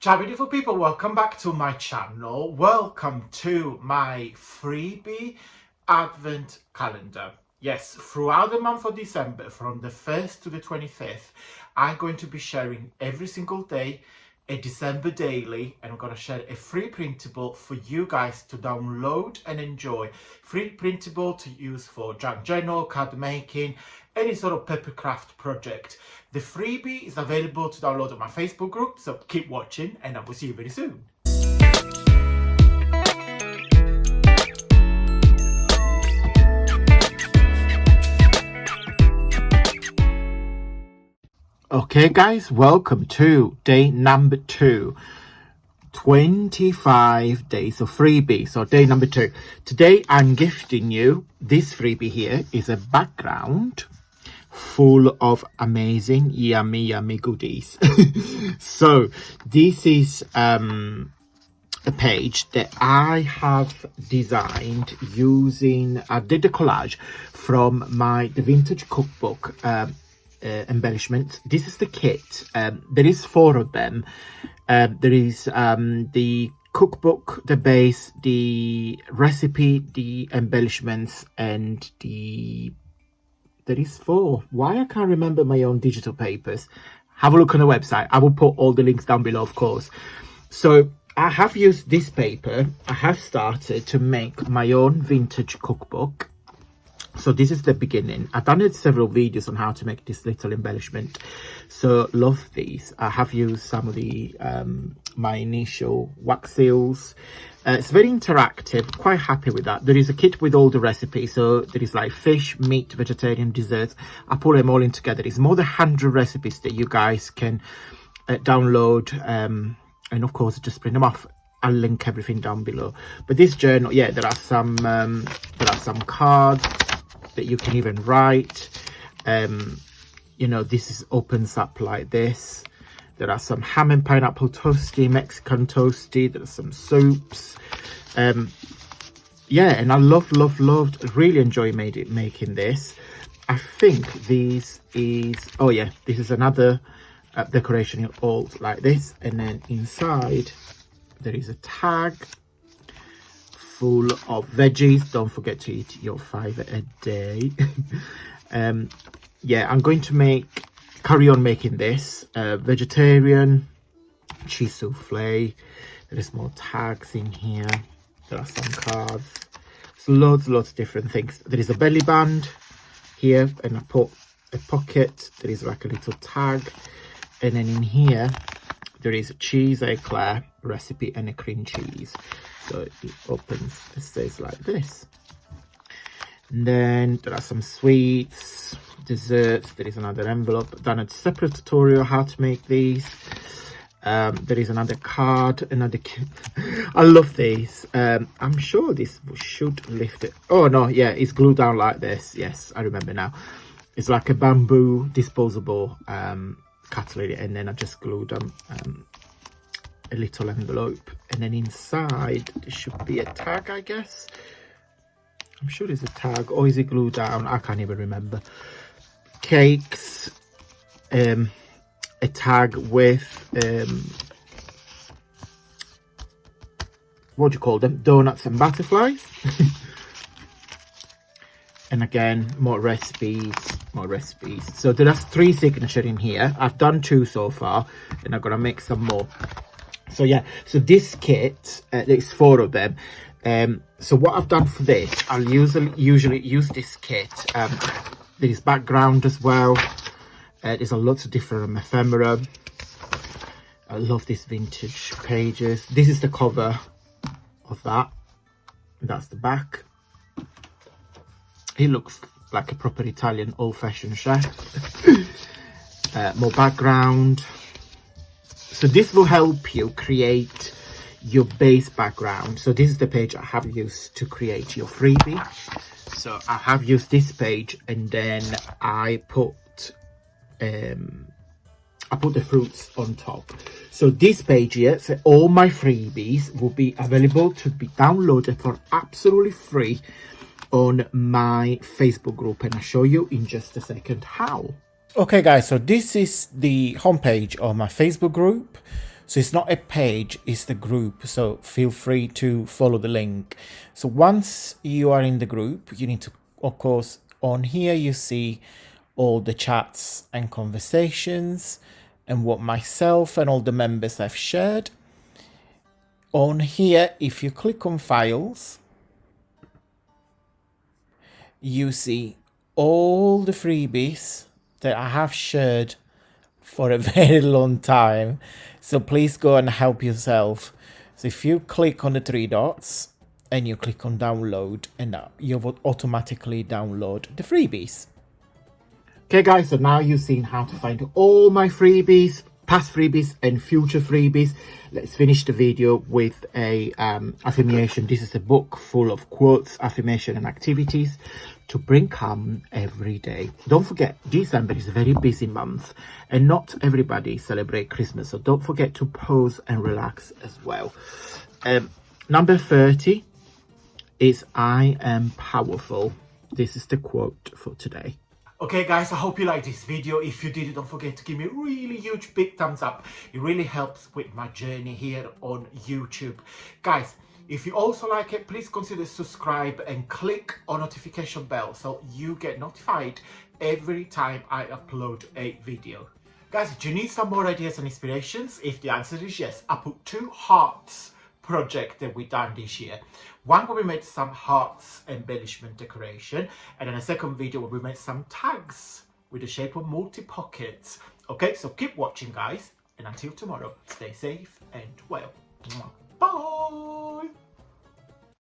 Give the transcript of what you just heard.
Ciao beautiful people, welcome back to my channel. Welcome to my freebie advent calendar. Yes, throughout the month of December, from the 1st to the 25th, I'm going to be sharing every single day a December daily, and I'm going to share a free printable for you guys to download and enjoy. Free printable to use for junk journal, card making, any sort of papercraft project. The freebie is available to download on my Facebook group, so keep watching and I will see you very soon. Okay guys, welcome to day number 2. 25 days of freebie. So day number 2. Today I'm gifting you this freebie here is a background full of amazing yummy goodies. So this is a page that I have designed using, I did a collage from the vintage cookbook embellishments. This is the kit. There is 4 of them. There is the cookbook, the base, the recipe, the embellishments, and there is 4. Why I can't remember my own digital papers. Have a look on the website. I will put all the links down below, of course. So I have used this paper. I have started to make my own vintage cookbook. So this is the beginning. I've done several videos on how to make this little embellishment. So love these. I have used some of the my initial wax seals. It's very interactive, quite happy with that. There is a kit with all the recipes. So there is like fish, meat, vegetarian, desserts. I put them all in together. It's more than 100 recipes that you guys can download. And of course, just print them off. I'll link everything down below. But this journal, yeah, there are some cards that you can even write. You know, opens up like this. There are some ham and pineapple toasty, Mexican toasty. There are some soups. Yeah, and I loved, really enjoy making this. I think this is another decoration all like this. And then inside there is a tag full of veggies. Don't forget to eat your 5 a day. Yeah, I'm going to carry on making this vegetarian cheese souffle. There is more tags in here. There are some cards. So loads of different things. There is a belly band here, and I put a pocket. There is like a little tag, and then in here there is a cheese eclair recipe and a cream cheese. So it opens, it says like this. And then there are some sweets, desserts. There is another envelope. I've done a separate tutorial how to make these. There is another card, I love these. I'm sure this should lift it. Oh no, yeah, it's glued down like this. Yes, I remember now. It's like a bamboo disposable cutlery, and then I just glued a little envelope, and then inside there should be a tag, I guess. I'm sure there's a tag, or is it glued down? I can't even remember. Cakes, a tag with what do you call them, donuts and butterflies. And again, more recipes. So there are 3 signatures in here. I've done 2 so far, and I'm gonna make some more. So yeah, so this kit, there's 4 of them. So what I've done for this, I'll usually use this kit. There is background as well. There's a lots of different ephemera. I love these vintage pages. This is the cover of that. That's the back. He looks like a proper Italian old-fashioned chef. More background. So this will help you create your base background. So this is the page I have used to create your freebie. So I have used this page, and then I put the fruits on top. So this page here, so all my freebies will be available to be downloaded for absolutely free on my Facebook group, and I'll show you in just a second how. Okay guys, so this is the homepage of my Facebook group. So it's not a page, it's the group. So feel free to follow the link. So once you are in the group, you need to, of course, on here you see all the chats and conversations and what myself and all the members have shared. On here, if you click on files, you see all the freebies that I have shared for a very long time. So please go and help yourself. So if you click on the three dots and you click on download, and now you will automatically download the freebies. Okay guys, so now you've seen how to find all my freebies, past freebies and future freebies. Let's finish the video with a affirmation. This is a book full of quotes, affirmation and activities to bring calm every day. Don't forget, December is a very busy month and not everybody celebrate Christmas, so don't forget to pause and relax as well. Number 30 is I am powerful. This is the quote for today. Okay guys, I hope you liked this video. If you did, don't forget to give me a really huge big thumbs up. It really helps with my journey here on YouTube. Guys, if you also like it, please consider subscribe and click on notification bell so you get notified every time I upload a video. Guys, do you need some more ideas and inspirations? If the answer is yes, I put 2 hearts project that we done this year. One where we made some hearts embellishment decoration, and then a second video where we made some tags with the shape of multi-pockets. Okay, so keep watching guys, and until tomorrow, stay safe and well. Bye!